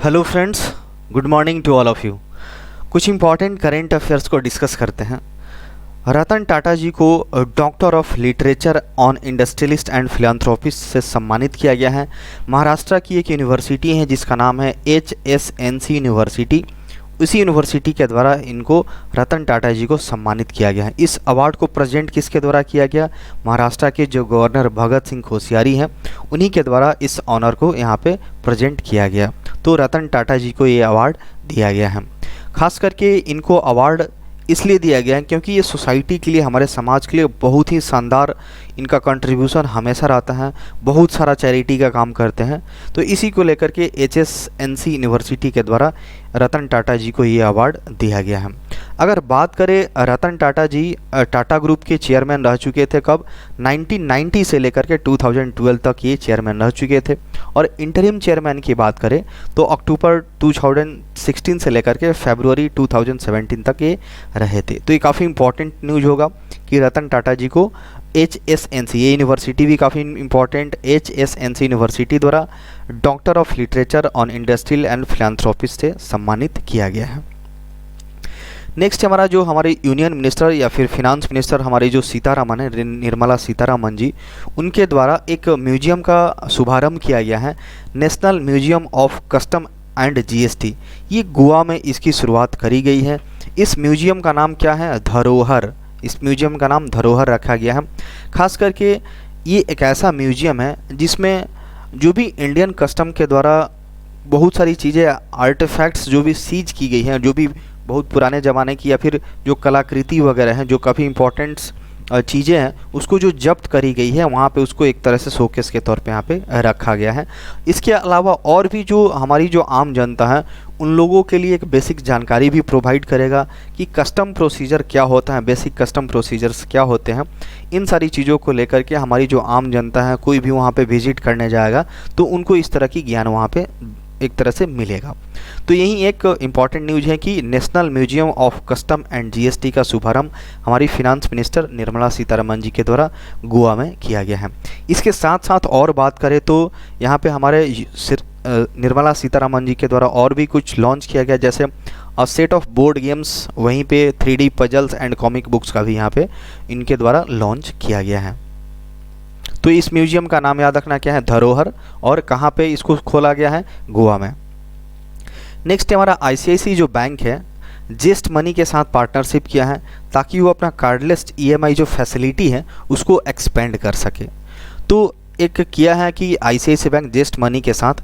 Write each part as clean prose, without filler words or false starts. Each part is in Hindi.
Hello friends, good morning to all of you. कुछ इंपॉर्टेंट करेंट अफेयर्स को डिस्कस करते हैं। रतन टाटा जी को doctor of literature on industrialist and philanthropist से सम्मानित किया गया है। महाराष्ट्र की एक यूनिवर्सिटी है जिसका नाम है HSNC यूनिवर्सिटी। उसी यूनिवर्सिटी के द्वारा इनको रतन टाटा जी को सम्मानित किया गया है। इस अवार्ड को प्रेजेंट किसके द्वारा किया गया? महाराष्ट्र के जो गवर्नर भगत सिंह कोश्यारी हैं उन्हीं के द्वारा इस ऑनर को यहाँ पे प्रेजेंट किया गया। तो रतन टाटा जी को ये अवार्ड दिया गया है। खास करके इनको अवार्ड इसलिए दिया गया है क्योंकि ये सोसाइटी के लिए, हमारे समाज के लिए बहुत ही शानदार इनका कंट्रीब्यूशन हमेशा रहता है। बहुत सारा चैरिटी का काम करते हैं। तो इसी को लेकर के HSNC यूनिवर्सिटी के द्वारा रतन टाटा जी को ये अवार्ड दिया गया है। अगर बात करें, रतन टाटा जी टाटा ग्रुप के चेयरमैन रह चुके थे। कब? 1990 से लेकर के 2012 तक ये चेयरमैन रह चुके थे। और इंटरिम चेयरमैन की बात करें तो अक्टूबर 2016 से लेकर के फरवरी 2017 तक ये रहे थे। तो ये काफ़ी इंपॉर्टेंट न्यूज़ होगा कि रतन टाटा जी को HSNC, ये यूनिवर्सिटी भी काफ़ी इंपॉर्टेंट, HSNC यूनिवर्सिटी द्वारा doctor of literature on industrial and philanthropist से सम्मानित किया गया है। नेक्स्ट हमारे यूनियन मिनिस्टर या फिर फिनांस मिनिस्टर हमारे जो सीतारामन है, निर्मला सीतारामन जी, उनके द्वारा एक म्यूजियम का शुभारंभ किया गया है, national museum of custom and GST। ये गोवा में इसकी शुरुआत करी गई है। इस म्यूजियम का नाम क्या है? धरोहर। इस म्यूजियम का नाम धरोहर रखा गया है। खास करके ये एक ऐसा म्यूजियम है जिसमें जो भी इंडियन कस्टम के द्वारा बहुत सारी चीज़ें, आर्टिफैक्ट्स जो भी सीज की गई हैं, जो भी बहुत पुराने ज़माने की या फिर जो कलाकृति वगैरह हैं, जो काफ़ी इंपॉर्टेंट चीज़ें हैं, उसको जो जब्त करी गई है वहाँ पे उसको एक तरह से शोकेस के तौर पे यहाँ पे रखा गया है। इसके अलावा और भी जो हमारी जो आम जनता है उन लोगों के लिए एक बेसिक जानकारी भी प्रोवाइड करेगा कि कस्टम प्रोसीजर क्या होता है, बेसिक कस्टम प्रोसीजर्स क्या होते हैं। इन सारी चीज़ों को लेकर के हमारी जो आम जनता है, कोई भी वहाँ पे विजिट करने जाएगा तो उनको इस तरह की ज्ञान वहाँ पे एक तरह से मिलेगा। तो यही एक इम्पॉर्टेंट न्यूज़ है कि national museum of custom and GST का शुभारंभ हमारी फिनांस मिनिस्टर निर्मला सीतारमन जी के द्वारा गोवा में किया गया है। इसके साथ साथ और बात करें तो यहाँ पे हमारे निर्मला सीतारमन जी के द्वारा और भी कुछ लॉन्च किया गया, जैसे सेट ऑफ बोर्ड गेम्स, वहीं पे 3D puzzles and comic books का भी यहाँ पे इनके द्वारा लॉन्च किया गया है। तो इस म्यूजियम का नाम याद रखना क्या है? धरोहर। और कहाँ पे इसको खोला गया है? गोवा में। नेक्स्ट हमारा ICICI जो बैंक है, जेस्ट मनी के साथ पार्टनरशिप किया है ताकि वो अपना कार्डलेस EMI जो फैसिलिटी है उसको एक्सपेंड कर सके। तो एक किया है कि ICICI बैंक जेस्ट मनी के साथ,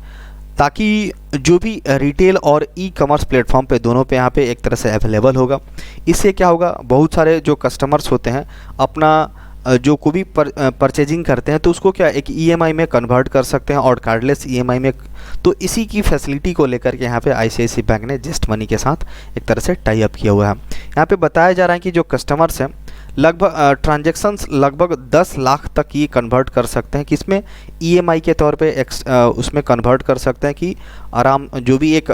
ताकि जो भी रिटेल और ई-कॉमर्स प्लेटफॉर्म पे दोनों पे यहाँ पे एक तरह से अवेलेबल होगा। इससे क्या होगा, बहुत सारे जो कस्टमर्स होते हैं अपना जो कोई भी परचेजिंग करते हैं तो उसको क्या एक EMI में कन्वर्ट कर सकते हैं और कार्डलेस EMI में। तो इसी की फैसिलिटी को लेकर के यहाँ पे ICICI बैंक ने जेस्ट मनी के साथ एक तरह से टाई अप किया हुआ है। यहाँ पे बताया जा रहा है कि जो कस्टमर्स हैं लगभग ट्रांजैक्शंस लगभग 10 लाख तक ये कन्वर्ट कर सकते हैं, किसमें EMI के तौर पे उसमें कन्वर्ट कर सकते हैं कि आराम जो भी एक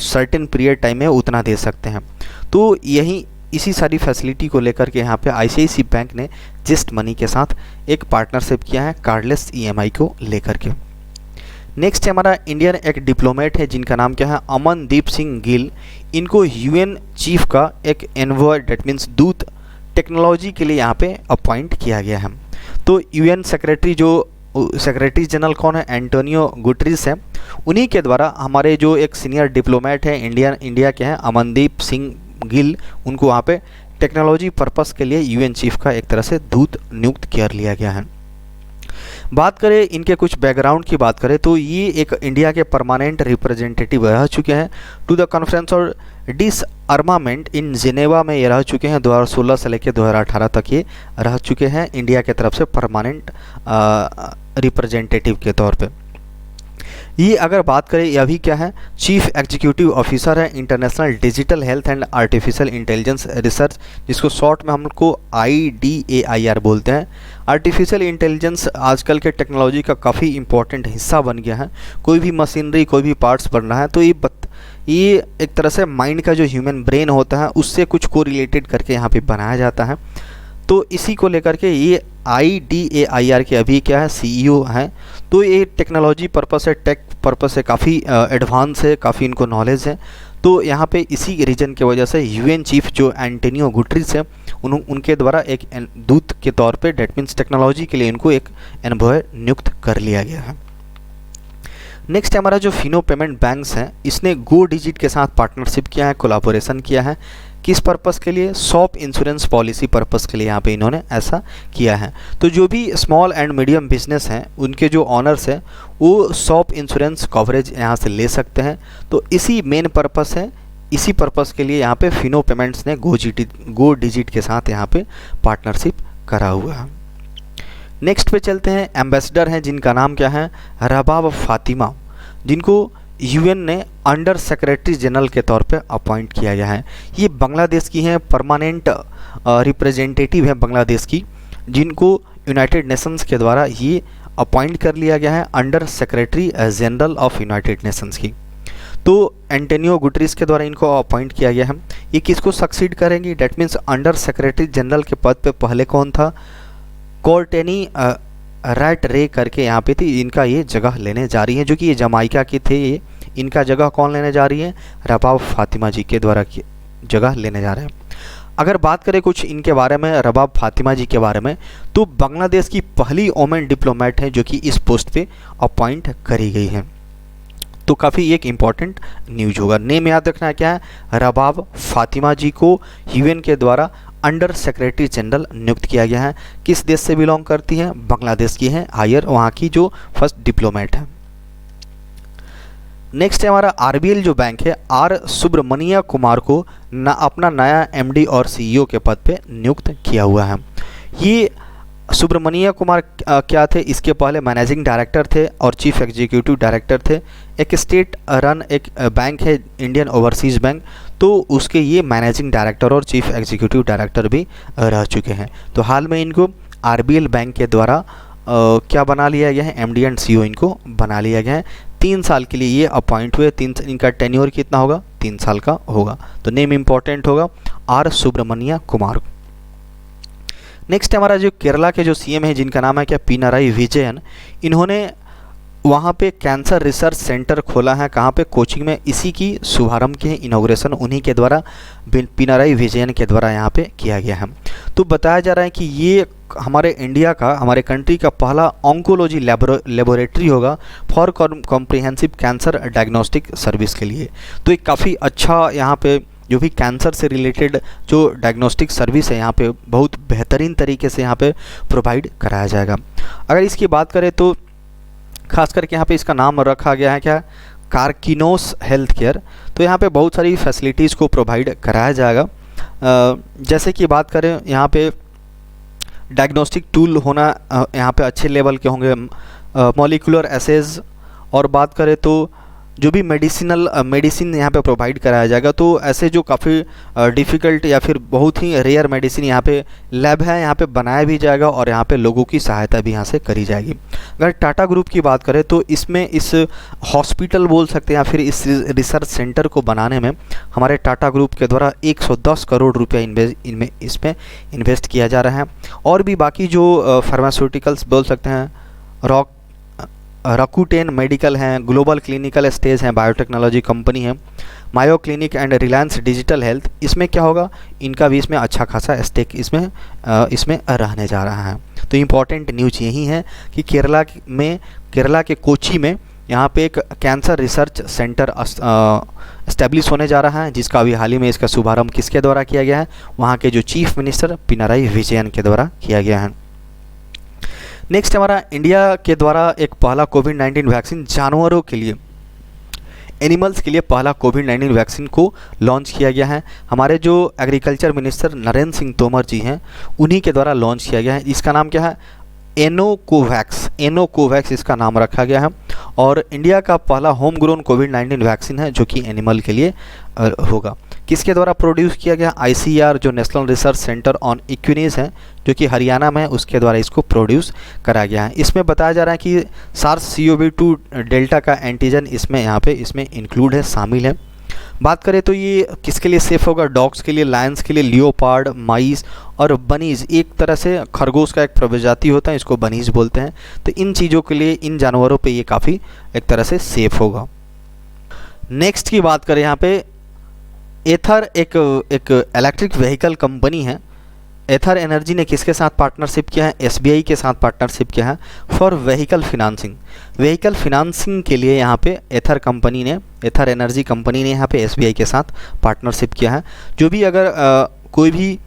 सर्टेन पीरियड टाइम है उतना दे सकते हैं। तो यही इसी सारी फैसिलिटी को लेकर के यहाँ पे ICICI बैंक ने जेस्ट मनी के साथ एक पार्टनरशिप किया है कार्डलेस EMI को लेकर के। नेक्स्ट हमारा इंडियन एक डिप्लोमेट है जिनका नाम क्या है? अमनदीप सिंह गिल। इनको UN चीफ का एक एनवॉय, डेट मीन्स दूत टेक्नोलॉजी के लिए यहाँ पे अपॉइंट किया गया है। तो UN सेक्रेटरी जो सेक्रेटरी जनरल कौन है? एंटोनियो गुटरेस है। उन्हीं के द्वारा हमारे जो एक सीनियर डिप्लोमेट है इंडिया के हैं अमनदीप सिंह गिल, उनको वहाँ पे टेक्नोलॉजी पर्पस के लिए UN चीफ का एक तरह से दूत नियुक्त कर लिया गया है। बात करें इनके कुछ बैकग्राउंड की बात करें तो ये एक इंडिया के परमानेंट रिप्रेजेंटेटिव रह चुके हैं टू द कॉन्फ्रेंस और डिसआर्मामेंट इन जिनेवा में ये रह चुके हैं। 2016 से लेकर 2018 तक ये रह चुके हैं इंडिया के तरफ से परमानेंट रिप्रेजेंटेटिव के तौर पे। ये अगर बात करें, यह भी क्या है? चीफ एग्जीक्यूटिव ऑफिसर है international digital health and artificial intelligence research, जिसको शॉर्ट में हम लोग को IDAIR बोलते हैं। आर्टिफिशियल इंटेलिजेंस आजकल के टेक्नोलॉजी का काफ़ी इंपॉर्टेंट हिस्सा बन गया है। कोई भी मशीनरी, कोई भी पार्ट्स बन रहा है तो ये एक तरह से माइंड का जो ह्यूमन ब्रेन होता है उससे कुछ को रिलेटेड करके यहाँ पे बनाया जाता है। तो इसी को लेकर के ये IDAIR के अभी क्या है? CEO हैं। तो ये टेक्नोलॉजी पर्पस से टेक पर्पस से काफ़ी एडवांस है, काफ़ी इनको नॉलेज है। तो यहाँ पे इसी रीजन की वजह से यूएन चीफ जो एंटोनियो गुटरेस है उनके द्वारा एक दूत के तौर पे डेट मीन्स टेक्नोलॉजी के लिए इनको एक एनवॉय नियुक्त कर लिया गया है। नेक्स्ट हमारा जो फिनो पेमेंट बैंक्स हैं, इसने गो डिजिट के साथ पार्टनरशिप किया है, कोलाबोरेशन किया है। किस पर्पस के लिए? शॉप इंश्योरेंस पॉलिसी पर्पस के लिए यहाँ पे इन्होंने ऐसा किया है। तो जो भी स्मॉल एंड मीडियम बिजनेस हैं उनके जो ऑनर्स हैं वो शॉप इंश्योरेंस कवरेज यहाँ से ले सकते हैं। तो इसी मेन पर्पस है, इसी पर्पस के लिए यहाँ पे फिनो पेमेंट्स ने गो डिजिट के साथ यहाँ पे पार्टनरशिप करा हुआ है। नेक्स्ट पे चलते हैं। एम्बेसडर हैं जिनका नाम क्या है? रबाब फातिमा, जिनको यूएन ने अंडर सेक्रेटरी जनरल के तौर पे अपॉइंट किया गया है। ये बांग्लादेश की हैं, परमानेंट रिप्रेजेंटेटिव है बांग्लादेश की, जिनको यूनाइटेड नेशंस के द्वारा ये अपॉइंट कर लिया गया है under secretary general of United Nations की। तो एंटोनियो गुटरेस के द्वारा इनको अपॉइंट किया गया है। ये किसको सक्सीड करेंगी? That means under secretary general के पद पे पहले कौन था? कोर्टेनी रैट रे करके यहाँ पे थी, इनका ये जगह लेने जा रही है, जो कि ये जमाइका के थे। ये इनका जगह कौन लेने जा रही है? रबाब फातिमा जी के द्वारा की जगह लेने जा रहे हैं। अगर बात करें कुछ इनके बारे में, रबाब फातिमा जी के बारे में, तो बांग्लादेश की पहली वोमेन डिप्लोमेट हैं जो कि इस पोस्ट पे अपॉइंट करी गई हैं। तो काफ़ी एक इम्पॉर्टेंट न्यूज होगा। नेम याद रखना है क्या है? रबाब फातिमा जी को यूएन के द्वारा अंडर सेक्रेटरी जनरल नियुक्त किया गया है। किस देश से बिलोंग करती हैं? बांग्लादेश की हैं, हायर वहाँ की जो फर्स्ट डिप्लोमेट है। नेक्स्ट है हमारा आरबीएल जो बैंक है, आर सुब्रमण्य कुमार को अपना नया एमडी और सीईओ के पद पे नियुक्त किया हुआ है। ये सुब्रमण्य कुमार क्या थे? इसके पहले मैनेजिंग डायरेक्टर थे और चीफ एग्जीक्यूटिव डायरेक्टर थे। एक स्टेट रन एक बैंक है इंडियन ओवरसीज़ बैंक, तो उसके ये मैनेजिंग डायरेक्टर और चीफ एग्जीक्यूटिव डायरेक्टर भी रह चुके हैं। तो हाल में इनको आरबीएल बैंक के द्वारा क्या बना लिया गया है? एमडी एंड सीईओ इनको बना लिया गया है। 3 साल के लिए ये अपॉइंट हुए। इनका टेन्योर कितना होगा? 3 साल का होगा। तो नेम इंपॉर्टेंट होगा, आर सुब्रमण्य कुमार। नेक्स्ट हमारा जो केरला के जो सीएम है जिनका नाम है क्या? पिनाराई विजयन। इन्होंने वहाँ पे कैंसर रिसर्च सेंटर खोला है। कहाँ पे? कोचिंग में। इसी की शुभारंभ की इनॉग्रेशन उन्हीं के द्वारा, पिनाराई विजयन के द्वारा यहाँ पे किया गया है। तो बताया जा रहा है कि ये हमारे इंडिया का, हमारे कंट्री का पहला ऑन्कोलॉजी लेबोरेटरी होगा for comprehensive cancer diagnostic service के लिए। तो एक काफ़ी अच्छा यहाँ पे जो भी कैंसर से रिलेटेड जो डायग्नोस्टिक सर्विस है यहाँ पे बहुत बेहतरीन तरीके से यहाँ पे प्रोवाइड कराया जाएगा। अगर इसकी बात करें तो खास करके यहाँ पे इसका नाम रखा गया है क्या? Karkinos health care. तो यहाँ पे बहुत सारी फैसिलिटीज़ को प्रोवाइड कराया जाएगा। जैसे कि बात करें यहाँ पे डायग्नोस्टिक टूल होना यहाँ पे अच्छे लेवल के होंगे, मॉलिक्यूलर एसेज, और बात करें तो जो भी मेडिसिन यहाँ पे प्रोवाइड कराया जाएगा। तो ऐसे जो काफ़ी डिफ़िकल्ट या फिर बहुत ही रेयर मेडिसिन यहाँ पे लैब है, यहाँ पे बनाया भी जाएगा और यहाँ पे लोगों की सहायता भी यहाँ से करी जाएगी। अगर टाटा ग्रुप की बात करें तो इसमें इस हॉस्पिटल बोल सकते हैं या फिर इस रिसर्च सेंटर को बनाने में हमारे टाटा ग्रुप के द्वारा 110 करोड़ रुपया इसमें इन्वेस्ट किया जा रहा है। और भी बाकी जो फार्मास्यूटिकल्स बोल सकते हैं, रकूटेन मेडिकल हैं, ग्लोबल क्लिनिकल स्टेज हैं, बायोटेक्नोलॉजी कंपनी है, Mayo Clinic and Reliance Digital Health, इसमें क्या होगा? इनका भी इसमें अच्छा खासा स्टेक इसमें रहने जा रहा है। तो इम्पॉर्टेंट न्यूज यही है कि केरला के कोची में यहाँ पे एक कैंसर रिसर्च सेंटर एस्टेब्लिश होने जा रहा है, जिसका अभी हाल ही में इसका शुभारंभ किसके द्वारा किया गया है? वहाँ के जो चीफ मिनिस्टर पिनाराई विजयन के द्वारा किया गया है। नेक्स्ट हमारा इंडिया के द्वारा एक पहला कोविड-19 वैक्सीन जानवरों के लिए, एनिमल्स के लिए पहला कोविड-19 वैक्सीन को लॉन्च किया गया है। हमारे जो एग्रीकल्चर मिनिस्टर नरेंद्र सिंह तोमर जी हैं उन्हीं के द्वारा लॉन्च किया गया है। इसका नाम क्या है? एनोकोवैक्स इसका नाम रखा गया है और इंडिया का पहला होम ग्रोन कोविड-19 वैक्सीन है जो कि एनिमल के लिए होगा। किसके द्वारा प्रोड्यूस किया गया? ICR जो नेशनल रिसर्च सेंटर ऑन इक्विनीज है जो कि हरियाणा में है, उसके द्वारा इसको प्रोड्यूस करा गया है। इसमें बताया जा रहा है कि SARS-CoV-2 डेल्टा का एंटीजन इसमें इंक्लूड है, शामिल है। बात करें तो ये किसके लिए सेफ़ होगा? डॉग्स के लिए, लायंस के लिए, लियोपार्ड, माइस और बनीज, एक तरह से खरगोश का एक प्रजाति होता है, इसको बनीज बोलते हैं। तो इन चीज़ों के लिए, इन जानवरों पे ये काफ़ी एक तरह से सेफ़ होगा। नेक्स्ट की बात करें यहाँ पे, एथर एक इलेक्ट्रिक व्हीकल कंपनी है। एथर एनर्जी ने किसके साथ पार्टनरशिप किया है? एसबीआई के साथ पार्टनरशिप किया है for vehicle financing. Vehicle financing के लिए यहाँ पे एथर एनर्जी कंपनी ने यहाँ पे एसबीआई के साथ पार्टनरशिप किया है। जो भी अगर कोई भी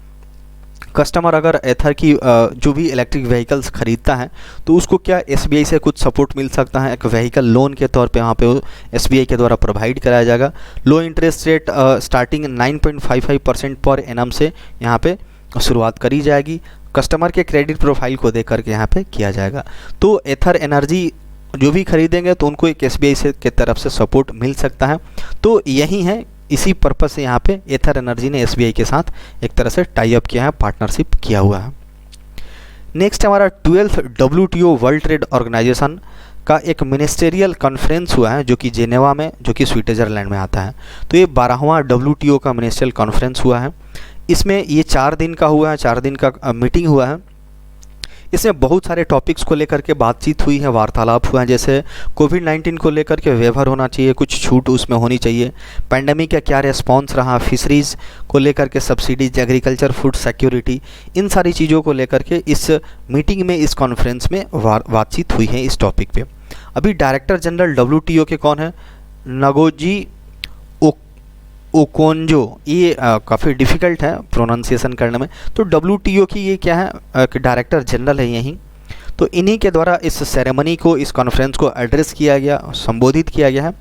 कस्टमर अगर एथर की जो भी इलेक्ट्रिक व्हीकल्स खरीदता है तो उसको क्या एसबीआई से कुछ सपोर्ट मिल सकता है? एक व्हीकल लोन के तौर पे यहाँ पे एसबीआई के द्वारा प्रोवाइड कराया जाएगा। लो interest rate starting 9.55% per annum से यहाँ पे शुरुआत करी जाएगी। कस्टमर के क्रेडिट प्रोफाइल को देख करके यहाँ पे किया जाएगा। तो एथर एनर्जी जो भी खरीदेंगे तो उनको एक एसबीआई से की तरफ से सपोर्ट मिल सकता है। तो यही है, इसी पर्पस से यहाँ पे एथर एनर्जी ने एसबीआई के साथ एक तरह से टाई अप किया है, पार्टनरशिप किया हुआ है। नेक्स्ट हमारा 12th WTO world trade organisation का एक मिनिस्टेरियल कॉन्फ्रेंस हुआ है जो कि जेनेवा में, जो कि स्विट्ज़रलैंड में आता है। तो ये 12वां WTO का मिनिस्ट्रियल कॉन्फ्रेंस हुआ है। इसमें ये 4 दिन का हुआ है, 4 दिन का मीटिंग हुआ है। इसमें बहुत सारे टॉपिक्स को लेकर के बातचीत हुई है, वार्तालाप हुआ है। जैसे कोविड-19 को लेकर के वेवर होना चाहिए, कुछ छूट उसमें होनी चाहिए। पैंडेमिक का क्या रिस्पॉन्स रहा, फिशरीज़ को लेकर के सब्सिडीज, एग्रीकल्चर, फूड सिक्योरिटी, इन सारी चीज़ों को लेकर के इस मीटिंग में, इस कॉन्फ्रेंस में बातचीत हुई है इस टॉपिक पे। अभी डायरेक्टर जनरल WTO के कौन है? Ngozi Okonjo. ये काफ़ी डिफ़िकल्ट है प्रोनाउंसिएशन करने में। तो WTO की ये क्या है, डायरेक्टर जनरल है यहीं। तो इन्हीं के द्वारा इस सेरेमनी को, इस कॉन्फ्रेंस को एड्रेस किया गया, संबोधित किया गया है।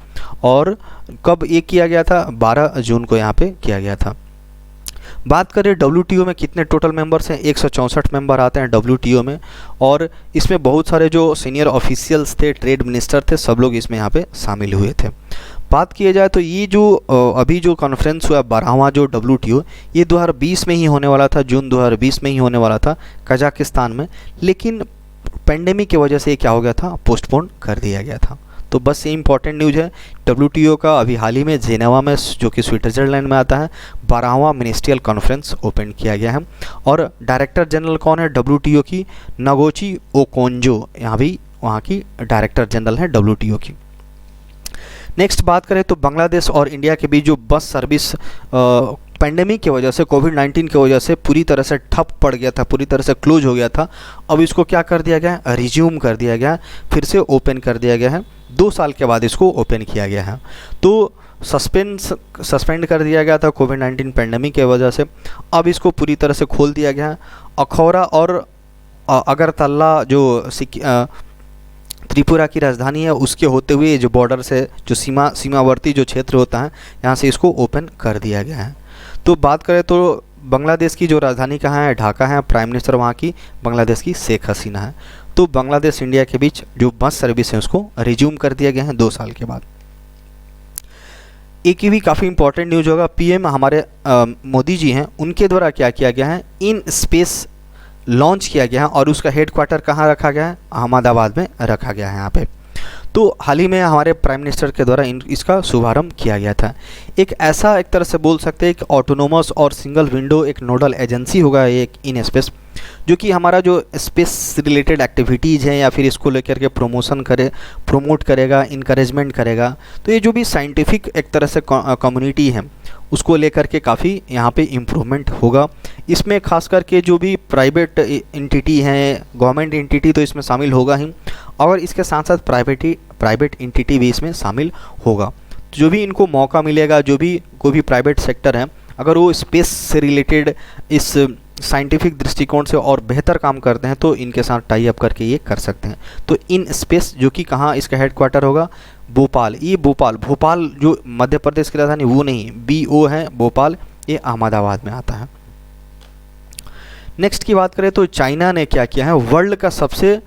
और कब ये किया गया था? 12 जून को यहाँ पे किया गया था। बात करें WTO में कितने टोटल मेंबर्स हैं? 164 मेंबर आते हैं WTO में। और इसमें बहुत सारे जो सीनियर ऑफिशियल्स थे, ट्रेड मिनिस्टर थे, सब लोग इसमें यहाँ पे शामिल हुए थे। बात किया जाए तो ये जो अभी जो कॉन्फ्रेंस हुआ 12वां जो WTO, ये 2020 में ही होने वाला था, जून 2020 में ही होने वाला था कजाकिस्तान में। लेकिन पेंडेमिक की वजह से ये क्या हो गया था? पोस्टपोन कर दिया गया था। तो बस ये इंपॉर्टेंट न्यूज़ है WTO का। अभी हाल ही में जेनेवा में, जो कि स्विट्ज़रलैंड में आता है, 12वां मिनिस्ट्रियल कॉन्फ्रेंस ओपन किया गया है। और डायरेक्टर जनरल कौन है WTO की? नगोची ओकोंजो, यहाँ भी वहाँ की डायरेक्टर जनरल है WTO की। नेक्स्ट बात करें तो बांग्लादेश और इंडिया के बीच जो बस सर्विस पेंडेमिक की वजह से, कोविड-19 की वजह से पूरी तरह से ठप पड़ गया था, पूरी तरह से क्लोज हो गया था। अब इसको क्या कर दिया गया है? रिज्यूम कर दिया गया है, फिर से ओपन कर दिया गया है। 2 साल के बाद इसको ओपन किया गया है। तो सस्पेंड कर दिया गया था कोविड-19 पेंडेमिक की वजह से। अब इसको पूरी तरह से खोल दिया गया है। अखौरा और अगरतला जो त्रिपुरा की राजधानी है, उसके होते हुए जो बॉर्डर से, जो सीमावर्ती जो क्षेत्र होता है, यहाँ से इसको ओपन कर दिया गया है। तो बात करें तो बांग्लादेश की जो राजधानी कहाँ है? ढाका है। प्राइम मिनिस्टर वहाँ की बांग्लादेश की शेख हसीना है। तो बांग्लादेश इंडिया के बीच जो बस सर्विस है उसको रिज्यूम कर दिया गया है 2 साल के बाद। एक भी काफ़ी इंपॉर्टेंट न्यूज होगा, PM हमारे मोदी जी हैं, उनके द्वारा क्या किया गया है? इन स्पेस लॉन्च किया गया है। और उसका हेडक्वार्टर कहाँ रखा गया है? अहमदाबाद में रखा गया है यहाँ पे। तो हाल ही में हमारे प्राइम मिनिस्टर के द्वारा इसका शुभारंभ किया गया था। एक ऐसा, एक तरह से बोल सकते हैं, एक ऑटोनोमस और सिंगल विंडो एक नोडल एजेंसी होगा एक इन स्पेस, जो कि हमारा जो स्पेस रिलेटेड एक्टिविटीज़ हैं या फिर इसको लेकर के प्रमोट करेगा, इनकरेजमेंट करेगा। तो ये जो भी साइंटिफिक एक तरह से कम्युनिटी है उसको लेकर के काफ़ी यहाँ पे इम्प्रूवमेंट होगा। इसमें खास करके जो भी प्राइवेट एंटिटी हैं, गवर्नमेंट एंटिटी तो इसमें शामिल होगा ही, और इसके साथ साथ प्राइवेट एंटिटी भी इसमें शामिल होगा। जो भी इनको मौका मिलेगा, जो भी कोई भी प्राइवेट सेक्टर है, अगर वो स्पेस से रिलेटेड इस साइंटिफिक दृष्टिकोण से और बेहतर काम करते हैं तो इनके साथ टाई अप करके ये कर सकते हैं। तो इन स्पेस, जो कि कहाँ इसका हेडक्वार्टर होगा? भोपाल। ये भोपाल जो मध्य प्रदेश की राजधानी वो नहीं, BO है भोपाल, ये अहमदाबाद में आता है। नेक्स्ट की बात करें तो चाइना ने क्या किया है? वर्ल्ड का सबसे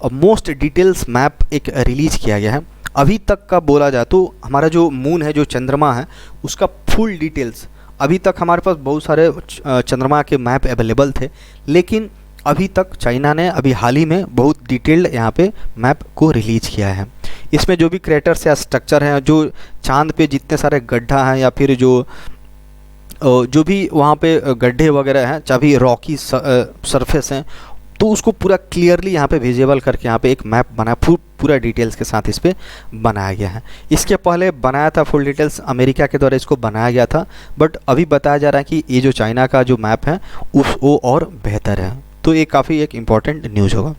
मोस्ट डिटेल्स मैप एक रिलीज किया गया है। अभी तक का बोला जाए तो हमारा जो मून है, जो चंद्रमा है, उसका फुल डिटेल्स, अभी तक हमारे पास बहुत सारे चंद्रमा के मैप अवेलेबल थे, लेकिन अभी तक चाइना ने अभी हाल ही में बहुत डिटेल्ड यहाँ पे मैप को रिलीज किया है। इसमें जो भी क्रेटर्स या स्ट्रक्चर हैं, जो चांद पे जितने सारे गड्ढा हैं या फिर जो भी वहाँ पे गड्ढे वगैरह हैं, चाहे भी रॉकी सरफेस हैं, तो उसको पूरा क्लियरली यहाँ पे विजिबल करके यहाँ पे एक मैप बना पूरा डिटेल्स के साथ इस पर बनाया गया है। इसके पहले बनाया था फुल डिटेल्स, अमेरिका के द्वारा इसको बनाया गया था, बट अभी बताया जा रहा है कि ये जो चाइना का जो मैप है वो और बेहतर है। तो ये काफ़ी एक इम्पॉर्टेंट न्यूज़ होगा।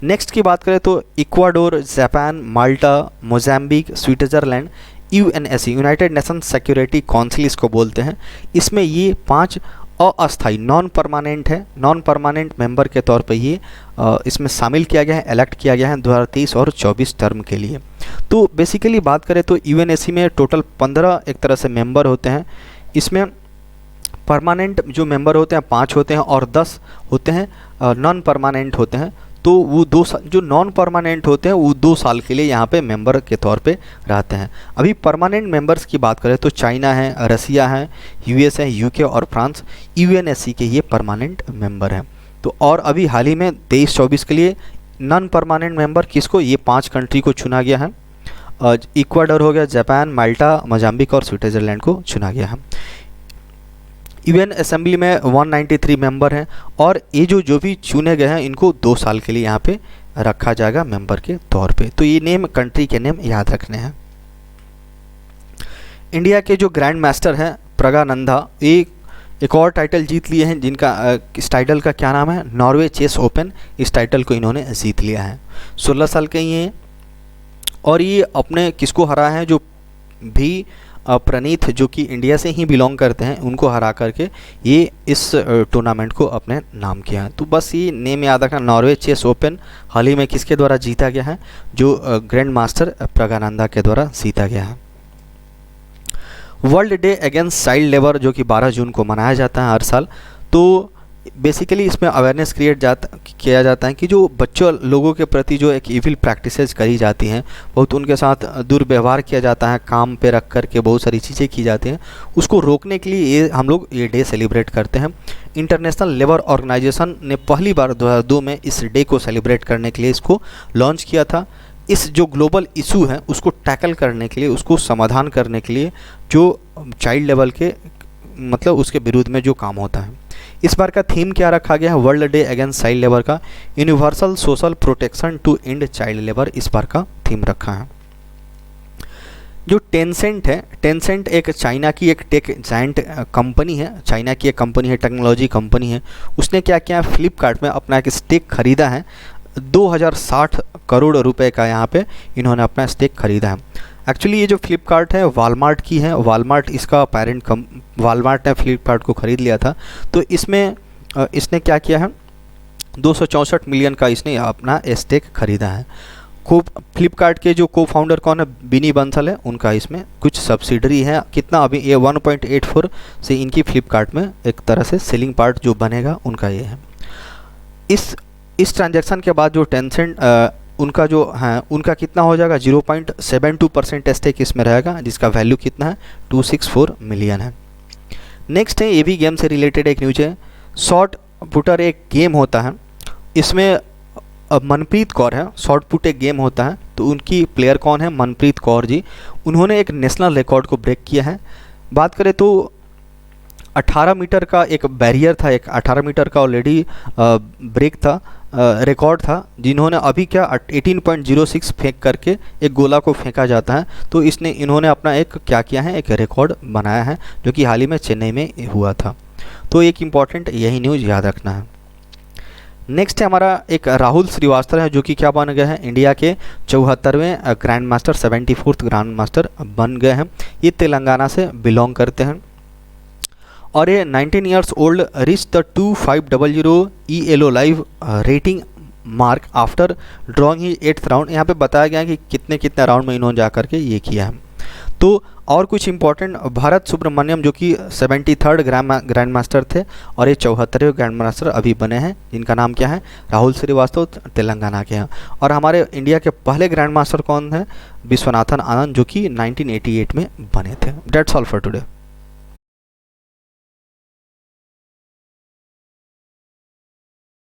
नेक्स्ट की बात करें तो Ecuador, Japan, Malta, Mozambique, Switzerland, UNSC United Nation Security Council इसको बोलते हैं। इसमें ये 5 अस्थाई नॉन परमानेंट है, नॉन परमानेंट मेंबर के तौर पे ये इसमें शामिल किया गया है, इलेक्ट किया गया है 2023 और 24 टर्म के लिए। तो बेसिकली बात करें तो यूएनएससी में टोटल 15 एक तरह से मेंबर होते हैं। इसमें परमानेंट जो मेंबर होते हैं 5 होते हैं और 10 होते हैं नॉन परमानेंट होते हैं। तो वो जो नॉन परमानेंट होते हैं वो 2 साल के लिए यहाँ पे मेंबर के तौर पे रहते हैं। अभी परमानेंट मेंबर्स की बात करें तो चाइना है, रसिया है, यूएस है, यूके और फ्रांस यूएनएससी के ये परमानेंट मेंबर हैं। तो और अभी हाल ही में 23-24 के लिए नॉन परमानेंट मेंबर किसको, ये 5 कंट्री को चुना गया है। इक्वाडोर हो गया, जापान, माल्टा, मोज़ाम्बिक और स्विट्ज़रलैंड को चुना गया है। यूएन असेंबली में 193 मेंबर हैं और ये जो भी चुने गए हैं इनको 2 साल के लिए यहाँ पे रखा जाएगा मेंबर के तौर पे। तो ये नेम कंट्री के नेम याद रखने हैं। इंडिया के जो ग्रैंड मास्टर हैं प्रज्ञानंदा, एक और टाइटल जीत लिए हैं, जिनका इस टाइटल का क्या नाम है, नॉर्वे चेस ओपन। इस टाइटल को इन्होंने जीत लिया है। 16 साल के ही हैं और ये अपने किसको हरा है, जो भी प्रणीत जो कि इंडिया से ही बिलोंग करते हैं उनको हरा करके ये इस टूर्नामेंट को अपने नाम किया है। तो बस ये नेम याद रखना, नॉर्वे चेस ओपन हाल ही में किसके द्वारा जीता गया है, जो ग्रैंड मास्टर प्रज्ञानंदा के द्वारा जीता गया है। World day against child labour जो कि 12 जून को मनाया जाता है हर साल। तो बेसिकली इसमें अवेयरनेस किया जाता है कि जो बच्चों लोगों के प्रति जो एक इविल प्रैक्टिसेस करी जाती हैं, बहुत उनके साथ दुर्व्यवहार किया जाता है, काम पे रख कर के बहुत सारी चीज़ें की जाती हैं, उसको रोकने के लिए ये हम लोग ये डे सेलिब्रेट करते हैं। इंटरनेशनल लेबर ऑर्गेनाइजेशन ने पहली बार 2002 में इस डे को सेलिब्रेट करने के लिए इसको लॉन्च किया था। इस जो ग्लोबल इशू है उसको टैकल करने के लिए, उसको समाधान करने के लिए, जो चाइल्ड लेबर के मतलब उसके विरुद्ध में जो काम होता है। इस बार का थीम क्या रखा गया है, world day against child labour का universal social protection to end child labour, इस बार का थीम रखा है। जो टेंसेंट है, टेंसेंट एक चाइना की एक टेक जायंट कंपनी है, चाइना की एक कंपनी है, टेक्नोलॉजी कंपनी है। उसने क्या किया, फ्लिपकार्ट में अपना एक स्टेक खरीदा है, 2060 करोड़ रुपए का यहाँ पे इन्होंने अपना स्टेक खरीदा है। एक्चुअली ये जो फ्लिपकार्ट है वॉलमार्ट की है, वॉलमार्ट इसका पेरेंट वॉलमार्ट ने फ्लिपकार्ट को ख़रीद लिया था। तो इसमें इसने क्या किया है, 264 मिलियन का इसने अपना स्टेक खरीदा है। फ्लिपकार्ट के जो को फाउंडर कौन है, बिनी बंसल है, उनका इसमें कुछ सब्सिडरी है। कितना अभी ये 1.84 से इनकी फ्लिपकार्ट में एक तरह से सेलिंग पार्ट जो बनेगा उनका ये है। इस ट्रांजैक्शन के बाद जो टेंसेंट उनका जो है उनका कितना हो जाएगा, 0.72% स्टेक इसमें रहेगा, जिसका वैल्यू कितना है 264 मिलियन है। नेक्स्ट है, ये भी गेम से रिलेटेड एक न्यूज है। शॉर्ट पुटर एक गेम होता है, इसमें मनप्रीत कौर है, शॉर्ट पुट एक गेम होता है। तो उनकी प्लेयर कौन है, मनप्रीत कौर जी, उन्होंने एक नेशनल रिकॉर्ड को ब्रेक किया है। बात करें तो 18 मीटर का एक बैरियर था, एक 18 मीटर का ऑलरेडी ब्रेक था, रिकॉर्ड था, जिन्होंने अभी क्या 18.06 फेंक करके एक गोला को फेंका जाता है। तो इन्होंने अपना एक क्या किया है, एक रिकॉर्ड बनाया है, जो कि हाल ही में चेन्नई में हुआ था। तो एक इम्पॉर्टेंट यही न्यूज़ याद रखना है। नेक्स्ट है हमारा एक राहुल श्रीवास्तव है, जो कि क्या बन गए हैं, इंडिया के 74वें grand master, 74th grand master बन गए हैं। ये तेलंगाना से बिलोंग करते हैं और ये 19 years old rich the 2500 ELO live rating mark after drawing he 8th round. यहाँ पे बताया गया है कि कितने राउंड में इन्होंने जा करके ये किया है। तो और कुछ इंपॉर्टेंट, भारत सुब्रमण्यम जो कि 73rd ग्रैंड मास्टर थे और ये 74वें ग्रैंड मास्टर अभी बने हैं, जिनका नाम क्या है, राहुल श्रीवास्तव, तेलंगाना के हैं। और हमारे इंडिया के पहले ग्रैंड मास्टर कौन है, विश्वनाथन आनंद, जो कि 1988 में बने थे। That's all for today.